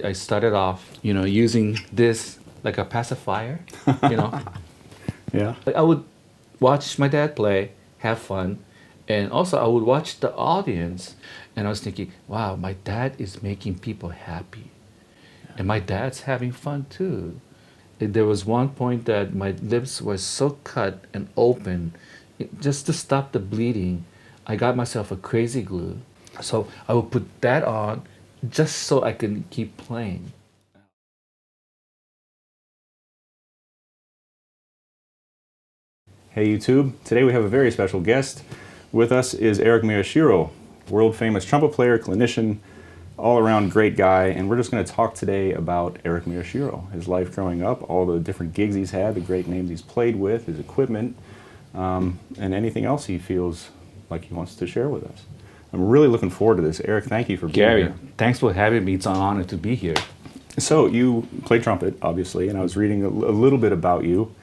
I started off, using this like a pacifier, you know. Yeah. I would watch my dad play, have fun, and also I would watch the audience, and I was thinking, wow, my dad is making people happy, and my dad's having fun too. There was one point that my lips were so cut and open, just to stop the bleeding. I got myself a crazy glue, so I would put that on just so I can keep playing. Hey YouTube, today we have a very special guest. With us is Eric Miyashiro, world famous trumpet player, clinician, all around great guy, and we're just going to talk today about Eric Miyashiro, his life growing up, all the different gigs he's had, the great names he's played with, his equipment, and anything else he feels like he wants to share with us. I'm really looking forward to this. Eric, thank you for being Gary, here. thanks for having me. It's an honor to be here. So you play trumpet, obviously, and I was reading a little bit about you,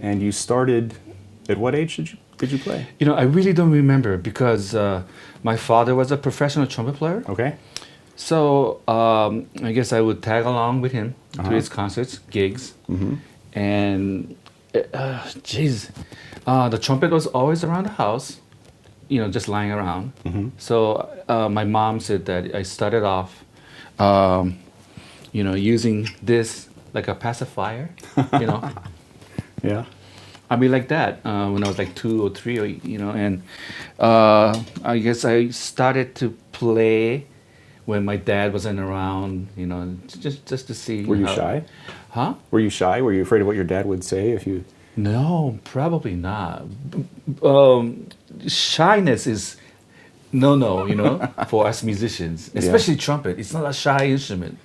and you started, at what age did you play? I really don't remember because my father was a professional trumpet player. Okay. So I guess I would tag along with him to his concerts, gigs, and geez, the trumpet was always around the house, just lying around. So my mom said that I started off, using this like a pacifier, Yeah. I mean, like that when I was like 2 or 3, and I guess I started to play when my dad wasn't around, just to see. Were you shy? Huh? Were you shy? Were you afraid of what your dad would say if you... No, probably not. Shyness is no, for us musicians, especially trumpet. It's not a shy instrument.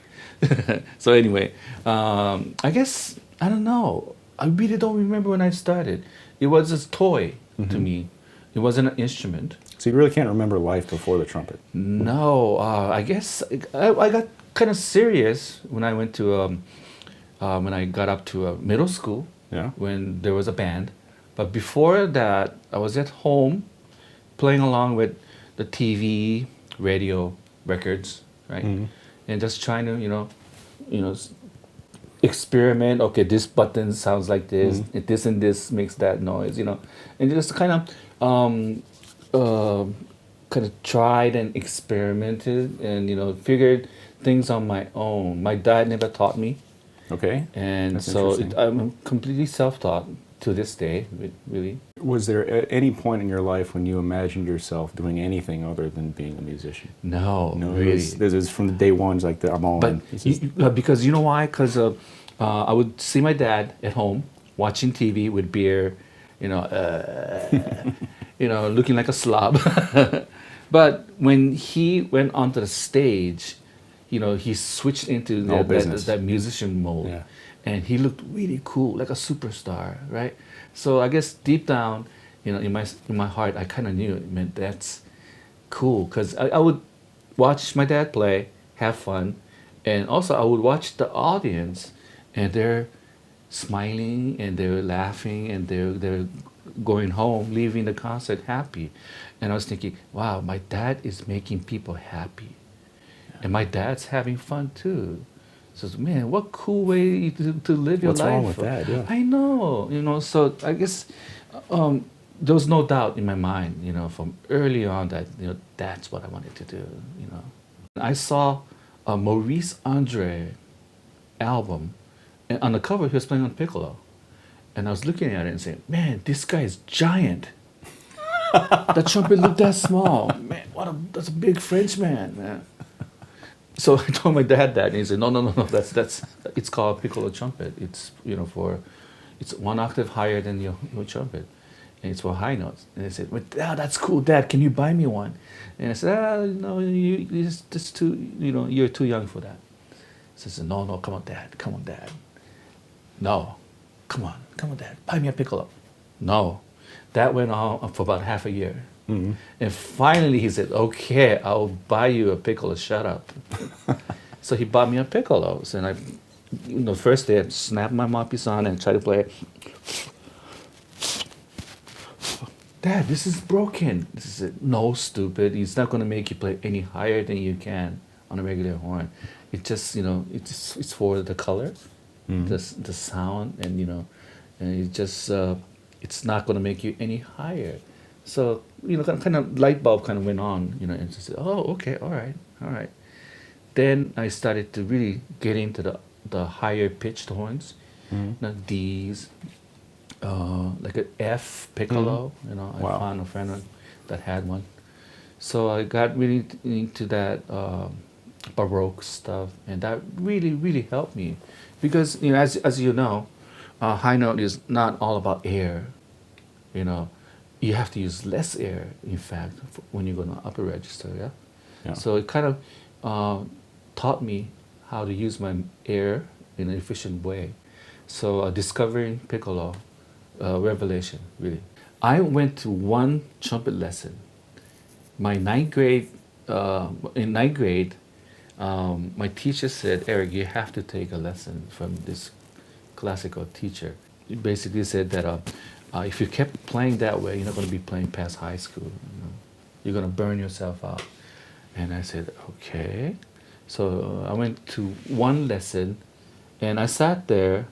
So anyway, I guess, I don't know. I really don't remember when I started. It was a toy to me. It wasn't an instrument. So you really can't remember life before the trumpet? No, I guess I got kind of serious when I went to, when I got up to middle school, Yeah. when there was a band. But before that, I was at home playing along with the TV, radio, records, right? And just trying to, experiment. Okay, this button sounds like this. This and this makes that noise. And just kind of tried and experimented, and figured things on my own. My dad never taught me, Okay. and That's so interesting. I'm completely self-taught to this day. Really, Was there at any point in your life when you imagined yourself doing anything other than being a musician? no, No, really. this is from the day one, it's like, I'm all But in. This is- because you know why? Because I would see my dad at home watching TV with beer, looking like a slob. But when he went onto the stage, he switched into No business. that musician mode, Yeah. and he looked really cool, like a superstar, right? So I guess deep down, in my heart, I kind of knew it meant that's cool, because I would watch my dad play, have fun, and also I would watch the audience, and they're smiling and they're laughing and they're going home, leaving the concert happy, and I was thinking, wow, my dad is making people happy, and my dad's having fun too. So man, what cool way to live your What's life. wrong with that? Yeah. I know, so I guess there was no doubt in my mind, from early on that, that's what I wanted to do. I saw a Maurice Andre album, and on the cover he was playing on Piccolo, and I was looking at it and saying, man, this guy is giant. The trumpet looked that small. Man, that's a big Frenchman, man. So I told my dad that, and he said, no, that's it's called Piccolo trumpet. It's it's 1 octave higher than your trumpet, and it's for high notes. And they said, well, that's cool, Dad. Can you buy me one? And I said, no, it's too, you're too young for that. So I said, no, come on, Dad. No, come on, Dad. Buy me a Piccolo. No, that went on for about half a year. And finally he said, okay, I'll buy you a Piccolo, shut up. So he bought me a Piccolo, and I, first day I snapped my mouthpiece on and tried to play it. Dad, this is broken. This is it. No, stupid. He's not going to make you play any higher than you can on a regular horn. It just, it's for the color, the sound, and and it just it's not going to make you any higher. So kind of light bulb kind of went on, and just said, oh, okay, all right, all right. Then I started to really get into the higher pitched horns, D's, like an F Piccolo. I Wow. found a friend that had one. So I got really into that Baroque stuff, and that really, really helped me, because as you know, high note is not all about air. You know, you have to use less air, in fact, when you go to upper register. Yeah. Yeah. So it kind of taught me how to use my air in an efficient way. So discovering Piccolo, revelation, really. I went to one trumpet lesson. My in ninth grade, my teacher said, Eric, you have to take a lesson from this classical teacher. He basically said that if you kept playing that way, you're not going to be playing past high school. You're going to burn yourself out. And I said, okay. So I went to one lesson, and I sat there,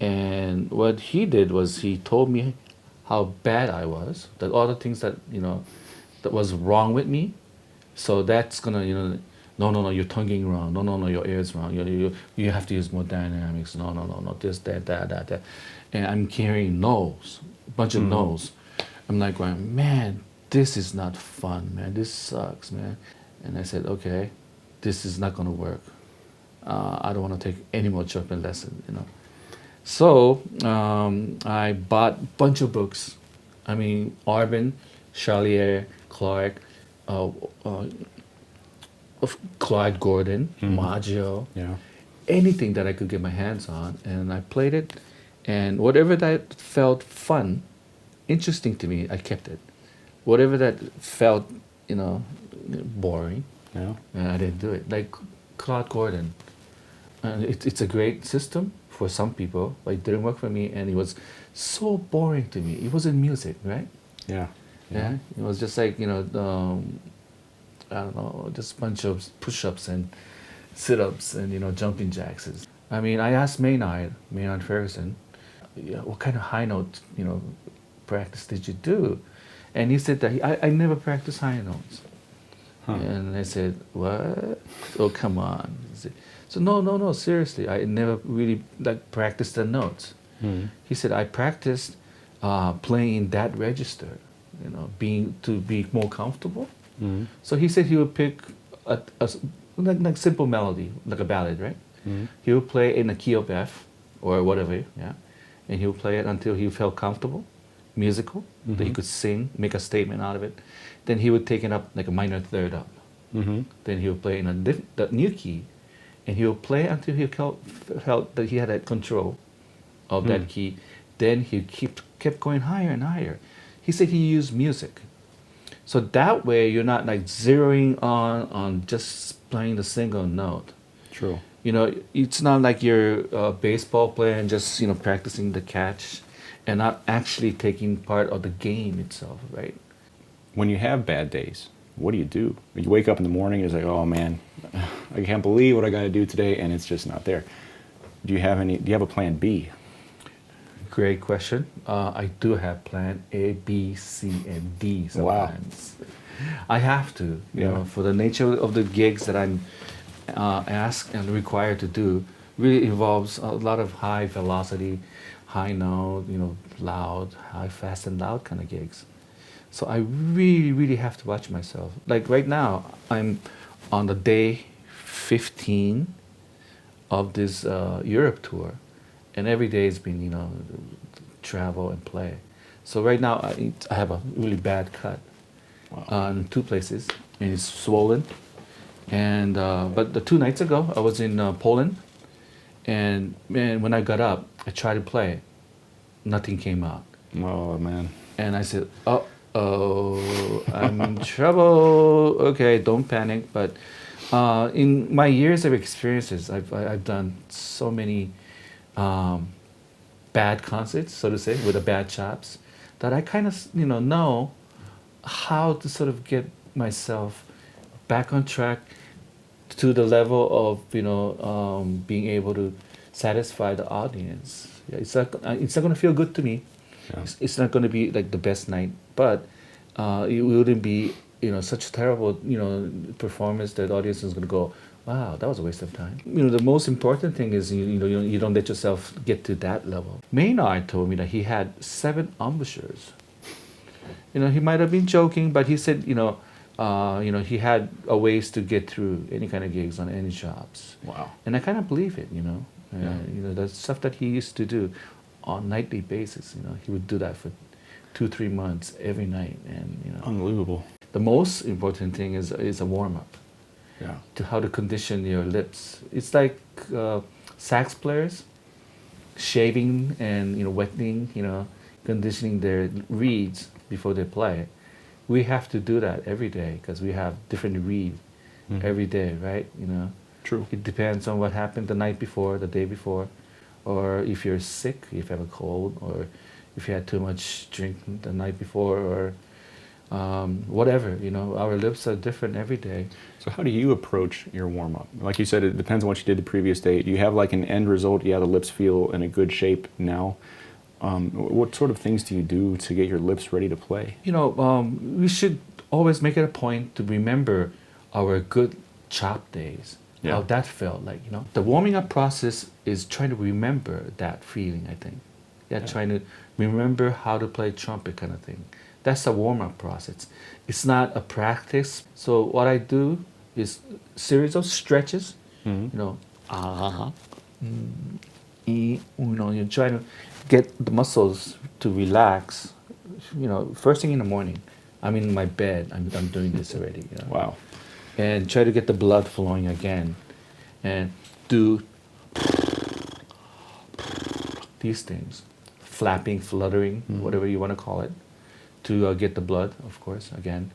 and what he did was he told me how bad I was, that all the things that that was wrong with me. So that's gonna no, you're tonguing wrong. No, your ear's wrong. You have to use more dynamics. No, this, that. And I'm carrying no's, a bunch of no's. I'm like going, man, this is not fun, man. This sucks, man. And I said, okay, this is not gonna work. I don't want to take any more trumpet lesson, So I bought a bunch of books. I mean, Arbin, Charlier, Clark, Clyde Gordon, Maggio, Yeah. anything that I could get my hands on, and I played it, and whatever that felt fun, interesting to me, I kept it. Whatever that felt, boring, Yeah. I didn't do it. Like Claude Gordon, it's a great system for some people, but it didn't work for me, and it was so boring to me. It wasn't music, right? Yeah. Yeah, it was just like I don't know, just a bunch of push-ups and sit-ups and jumping jacks. I mean, I asked Maynard Ferguson, what kind of high note practice did you do? And he said that I never practiced high notes. And I said, what? Oh, come on. So no, seriously, I never really practiced the notes. He said I practiced playing in that register, to be more comfortable. So he said he would pick a like simple melody, like a ballad, right? He would play in a key of F or whatever, yeah, and he would play it until he felt comfortable, musical, that he could sing, make a statement out of it. Then he would take it up like a minor third up. Then he would play in the new key, and he would play until he felt that he had that control of that key. Then he kept going higher and higher. He said he used music. So that way you're not like zeroing on just playing the single note. True. It's not like you're a baseball player and just practicing the catch and not actually taking part of the game itself, right? When you have bad days, what do? You wake up in the morning, it's like, oh man, I can't believe what I got to do today, and it's just not there. Do you have a plan B? Great question. I do have plan A, B, C, and D sometimes. Wow. I have to, for the nature of the gigs that I'm asked and required to do, really involves a lot of high velocity, high note, loud, high, fast, and loud kind of gigs. So I really, really have to watch myself. Like right now, I'm on the day 15 of this Europe tour. And every day it's been, travel and play. So right now I have a really bad cut in two places, and it's swollen. And but the 2 nights ago I was in Poland, and man, when I got up, I tried to play, nothing came out. Oh man! And I said, I'm in trouble. Okay, don't panic. But in my years of experiences, I've done so many bad concerts, so to say, with the bad chops, that I kind of know how to sort of get myself back on track to the level of being able to satisfy the audience. Yeah, it's not going to feel good to me. Yeah. It's not going to be like the best night, but it wouldn't be such a terrible performance that the audience is going to go, wow, that was a waste of time. The most important thing is you don't let yourself get to that level. Maynard told me that he had 7 embouchures. He might have been joking, but he said he had a ways to get through any kind of gigs on any jobs. Wow. And I kind of believe it. Yeah. The stuff that he used to do on a nightly basis. He would do that for 2-3 months every night, and Unbelievable. the most important thing is a warm up. Yeah. To how to condition your lips. It's like sax players shaving and wetting, conditioning their reeds before they play. We have to do that every day because we have different reed every day, right? True. It depends on what happened the night before, the day before, or if you're sick, if you have a cold, or if you had too much drink the night before, or whatever. Our lips are different every day. So how do you approach your warm-up? Like you said, it depends on what you did the previous day. Do you have like an end result? Yeah, the lips feel in a good shape now. What sort of things do you do to get your lips ready to play? We should always make it a point to remember our good chop days. Yeah. How that felt like. The warming up process is trying to remember that feeling, I think. Yeah, trying to remember how to play trumpet kind of thing. That's a warm-up process. It's not a practice. So what I do is series of stretches. You're trying to get the muscles to relax. First thing in the morning, I'm in my bed. I'm doing this already. Wow. And try to get the blood flowing again, and do these things, flapping, fluttering, whatever you want to call it, to get the blood, of course, again,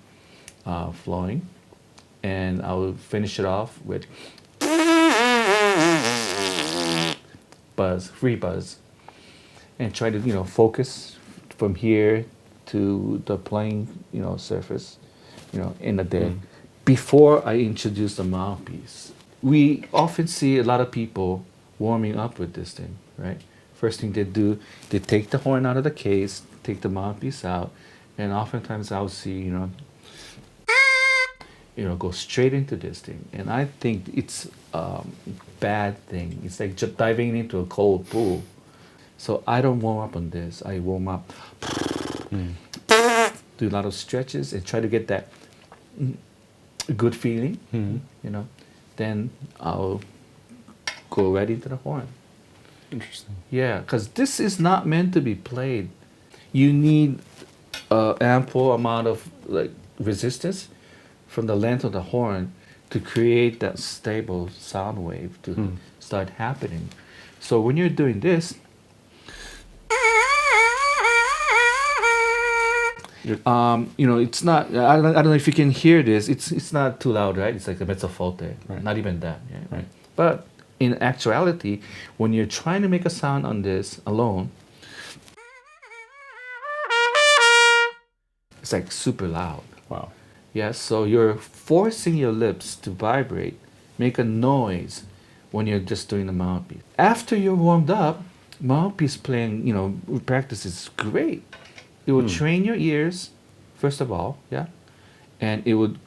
flowing. And I will finish it off with buzz, free buzz, and try to focus from here to the playing surface, in the day. Before I introduce the mouthpiece, we often see a lot of people warming up with this thing, right? First thing they do, they take the horn out of the case, take the mouthpiece out, and oftentimes I'll see, go straight into this thing. And I think it's a bad thing. It's like just diving into a cold pool. So I don't warm up on this. I warm up, do a lot of stretches, and try to get that good feeling, then I'll go right into the horn. Interesting. Yeah, because this is not meant to be played. You need ample amount of resistance from the length of the horn to create that stable sound wave to start happening. So when you're doing this, it's not. I don't know if you can hear this. It's not too loud, right? It's like a mezzo forte. Right. Not even that. Yeah, right. But in actuality, when you're trying to make a sound on this alone, it's like super loud. Wow. Yeah. So you're forcing your lips to vibrate, make a noise when you're just doing the mouthpiece. After you're warmed up, mouthpiece playing, practice is great. It will train your ears, first of all, yeah, and it would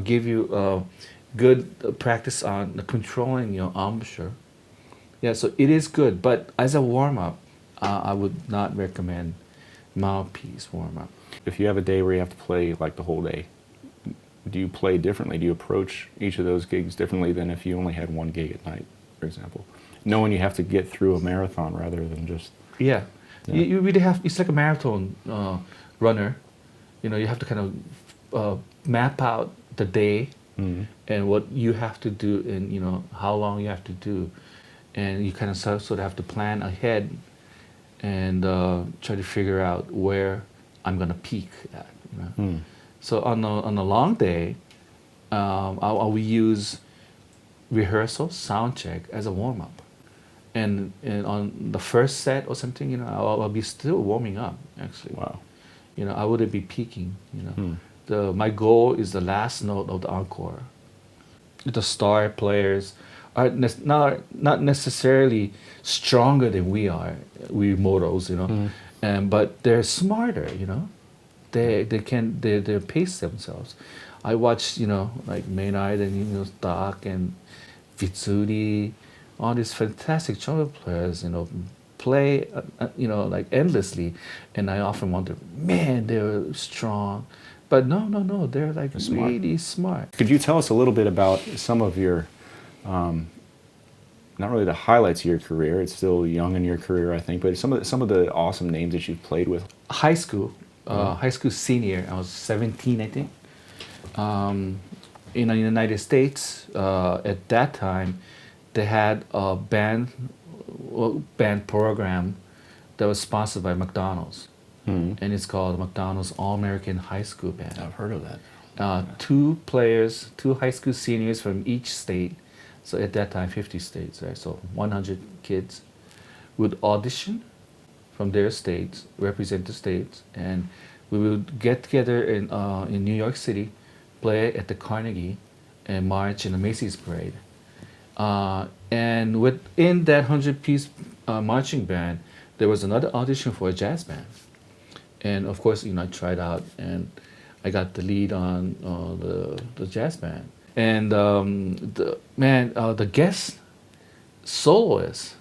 give you good practice on controlling your embouchure. Yeah, so it is good, but as a warm-up, I would not recommend mouthpiece warm-up. If you have a day where you have to play like the whole day, do you play differently? Do you approach each of those gigs differently than if you only had one gig at night, for example? Knowing you have to get through a marathon rather than just... Yeah. You really have, it's like a marathon runner. You have to kind of map out the day and what you have to do and, how long you have to do. And you kind of sort of have to plan ahead and try to figure out where I'm going to peak at. So on a long day, I will use rehearsal, sound check as a warm-up. And on the first set or something, I'll be still warming up, actually. Wow. I wouldn't be peaking, My goal is the last note of the encore. the star players are not necessarily stronger than we are, we mortals, you know, but they're smarter, you know. They pace themselves. I watched, you know, like Maynard and, you know, Doc and Fitsuri, all these fantastic trumpet players, you know, play, you know, like endlessly, and I often wonder, man, they're strong, but no, they're like smart. really smart. Could you tell us a little bit about some of your, not really the highlights of your career? It's still young in your career, I think, but some of the awesome names that you've played with. High school senior, I was 17, I think. In the United States, at that time, they had a band program that was sponsored by McDonald's, and it's called McDonald's All-American High School Band. I've heard of that. Two high school seniors from each state. So at that time, 50 states, right? So 100 kids would audition from their states, represent the states, and we would get together in New York City, play at the Carnegie, and march in the Macy's parade. And within that 100-piece marching band, there was another audition for a jazz band. And of course, you know, I tried out, and I got the lead on the jazz band. And the guest soloist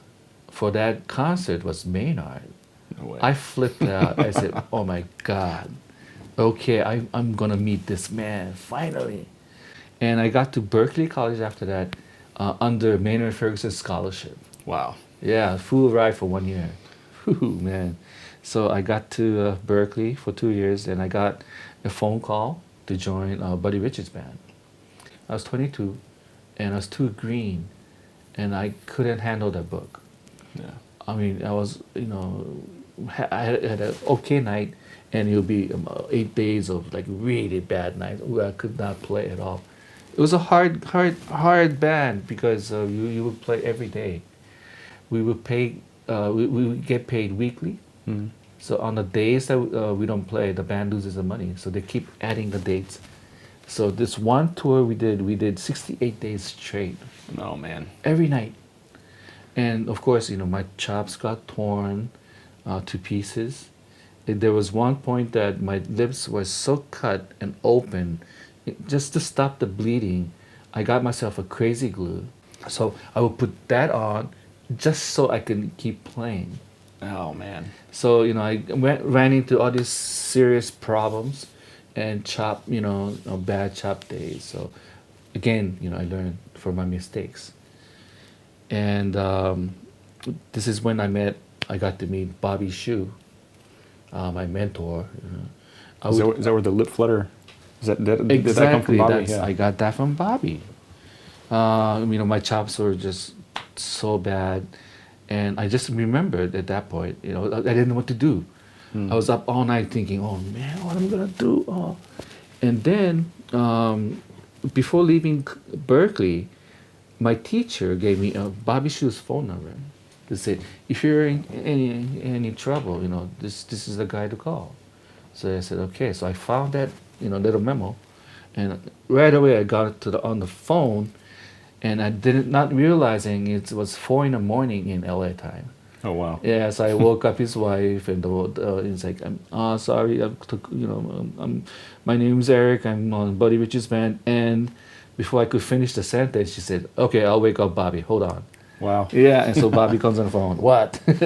for that concert was Maynard. No way. I flipped out. I said, "Oh my God, okay, I'm gonna meet this man finally." And I got to Berkeley College after that, under Maynard Ferguson scholarship. Wow. Yeah, full ride for 1 year. Whew, man. So I got to Berkeley for 2 years, and I got a phone call to join Buddy Richards' band. I was 22, and I was too green, and I couldn't handle that book. Yeah. I mean, I was, you know, I had an okay night, and it'll be 8 days of like really bad nights where I could not play at all. It was a hard band because you would play every day. We would pay, we would get paid weekly. So on the days that we don't play, the band loses the money. So they keep adding the dates. So this one tour we did 68 days straight. Oh man. Every night. And of course, you know, my chops got torn to pieces. There was one point that my lips were so cut and open, just to stop the bleeding, I got myself a crazy glue. So I would put that on just so I could keep playing. Oh man. So, you know, I ran into all these serious problems and bad chop days. So again, you know, I learned from my mistakes. And this is when I got to meet Bobby Shu, my mentor. Is that where the lip flutter? Exactly, did that come from Bobby? Yeah. I got that from Bobby. You know, my chops were just so bad, and I just remembered at that point, you know, I didn't know what to do. I was up all night thinking, oh man, what am I gonna do? Oh. And then before leaving Berkeley, my teacher gave me Bobby Shu's phone number. They said, if you're in any trouble, you know, this is the guy to call. So I said, okay. So I found that, you know, little memo, and right away I got it on the phone, and I not realizing it was 4 in the morning in LA time. Oh wow. Yeah, so I woke up his wife, and he's like, "I'm sorry, my name's Eric. I'm on Buddy Richards' band." And before I could finish the sentence, she said, "Okay, I'll wake up Bobby. Hold on." Wow. Yeah, and so Bobby comes on the phone. What? And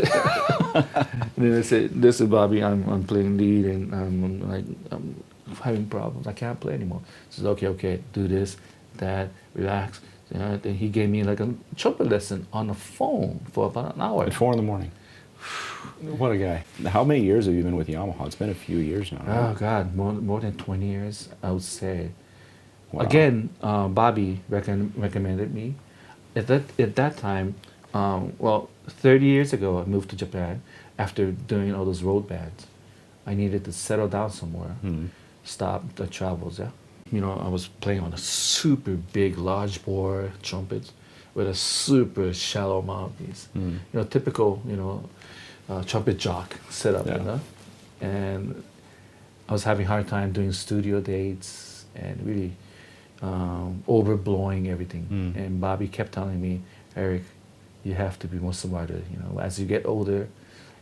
then I said, "Listen, Bobby, I'm playing lead, and I'm having problems. I can't play anymore." She said, "Okay, do this, that, relax." And he gave me like a trumpet lesson on the phone for about an hour. At 4 in the morning. What a guy. How many years have you been with Yamaha? It's been a few years now. Right? Oh God, more than 20 years, I would say. Wow. Again, Bobby recommended me. At that time, 30 years ago, I moved to Japan after doing all those road bands. I needed to settle down somewhere, stop the travels. Yeah. You know, I was playing on a super big, large bore trumpet with a super shallow mouthpiece. You know, typical, you know, trumpet jock setup, Yeah. you know. And I was having a hard time doing studio dates and really overblowing everything. And Bobby kept telling me, Eric, you have to be more smarter. You know, as you get older,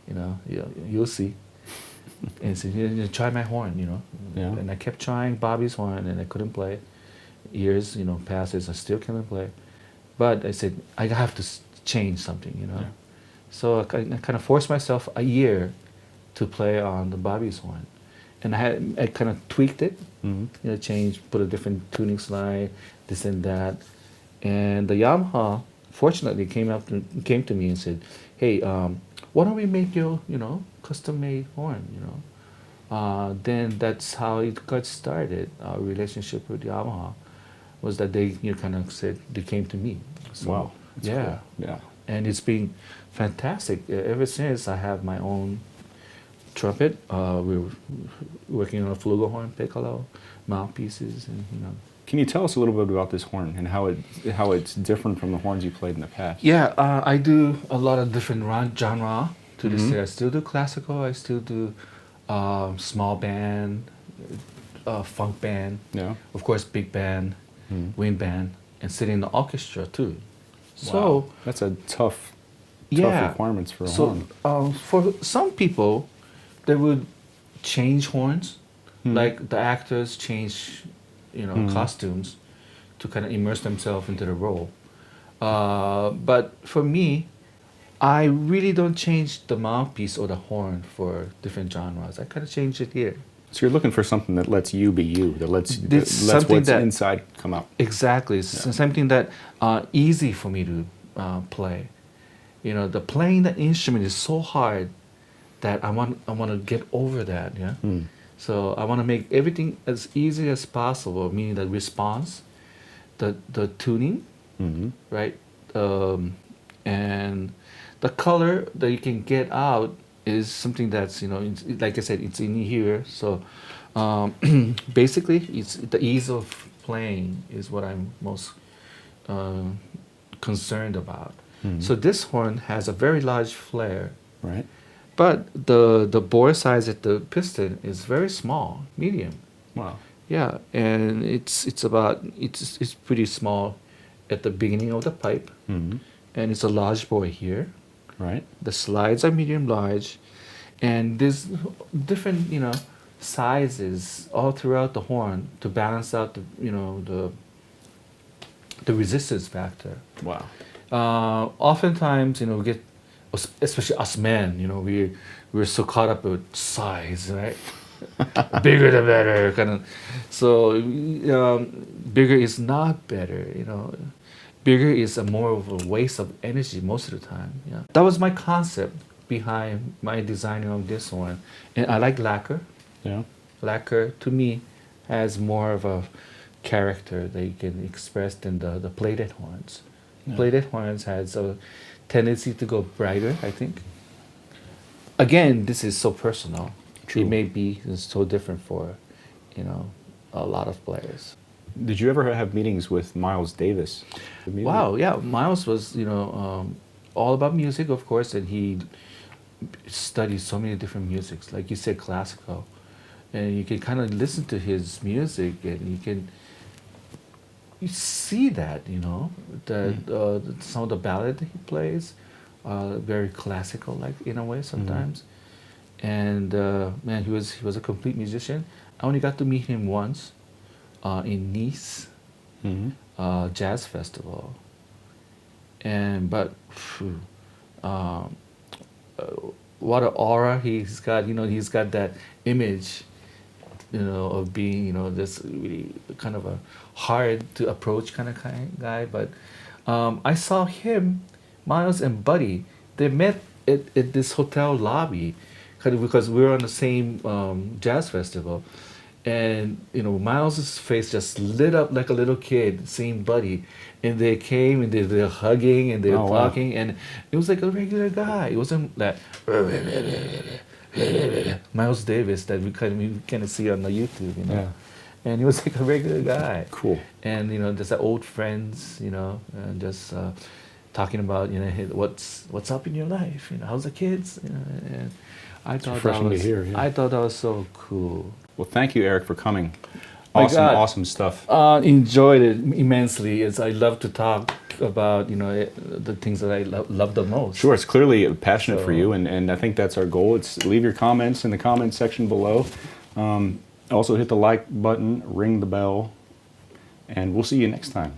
you know, you'll see. And he said, you try my horn, you know. Yeah. And I kept trying Bobby's horn, and I couldn't play. Years, you know, passes, I still couldn't play. But I said, I have to change something, you know. Yeah. So I kind of forced myself a year to play on the Bobby's horn. And I kind of tweaked it, you know, changed, put a different tuning slide, this and that. And the Yamaha, fortunately, came to me and said, hey, why don't we make your, you know, custom-made horn, you know? Then that's how it got started. Our relationship with Yamaha was that they, you know, kind of said, they came to me. So, Wow. That's yeah. Cool. Yeah. And it's been fantastic. Ever since I have my own trumpet, we're working on a flugelhorn, Piccolo, mouthpieces, and, you know. Can you tell us a little bit about this horn and how it's different from the horns you played in the past? Yeah, I do a lot of different genre to this day. I still do classical. I still do small band, funk band. Yeah. Of course, big band, wind band, and sitting in the orchestra too. So Wow. That's a tough requirements for a horn. For some people, they would change horns, like the actors change, you know, costumes to kind of immerse themselves into the role. But for me, I really don't change the mouthpiece or the horn for different genres. I kind of change it here. So you're looking for something that lets you be you, that lets something what's that- inside come out. Exactly. It's something that easy for me to play. You know, the playing the instrument is so hard that I want to get over that. Yeah. So I want to make everything as easy as possible, meaning the response, the tuning, right, and the color that you can get out is something that's, you know, like I said, it's in here. So basically, it's the ease of playing is what I'm most concerned about. So this horn has a very large flare, Right. but the bore size at the piston is very small, medium. Wow. Yeah, and it's pretty small at the beginning of the pipe, and it's a large bore here. Right. The slides are medium large, and there's different, you know, sizes all throughout the horn to balance out the, you know, the resistance factor. Wow. Oftentimes, you know, we get, especially us men, you know, we're so caught up with size, right? Bigger the better, kind of. So bigger is not better, you know. Bigger is more of a waste of energy most of the time. Yeah, that was my concept behind my designing of this one, and I like lacquer. Yeah. Lacquer to me has more of a character that you can express than the plated horns. Yeah. Plated horns has a tendency to go brighter, I think. Again, this is so personal. True. It may be so different for, you know, a lot of players. Did you ever have meetings with Miles Davis? the music? Wow, yeah, Miles was, you know, all about music, of course, and he studied so many different musics, like you said, classical, and you can kind of listen to his music, and you see that, you know, that some of the ballad that he plays, very classical, like in a way sometimes, and man, he was a complete musician. I only got to meet him once in Nice. Jazz festival, but phew, what an aura he's got. You know, he's got that image, you know, of being, you know, this really kind of a hard to approach kind of guy. But I saw him, Miles and Buddy. They met at this hotel lobby, kind of because we were on the same jazz festival. And, you know, Miles's face just lit up like a little kid seeing Buddy. And they came and they were hugging and they were talking. And it was like a regular guy. It wasn't that Miles Davis that we kind of see on the YouTube, you know. Yeah. And he was like a regular guy. Cool. And, you know, just old friends, you know, and just talking about, you know, hey, what's up in your life? You know, how's the kids? You know, and I thought refreshing to hear, yeah. I thought that was so cool. Well, thank you, Eric, for coming. My Awesome, God. awesome stuff. Enjoyed it immensely. I love to talk about the things that I love the most. Sure, it's clearly passionate for So- you, and I think that's our goal. It's leave your comments in the comments section below. Also hit the like button, ring the bell, and we'll see you next time.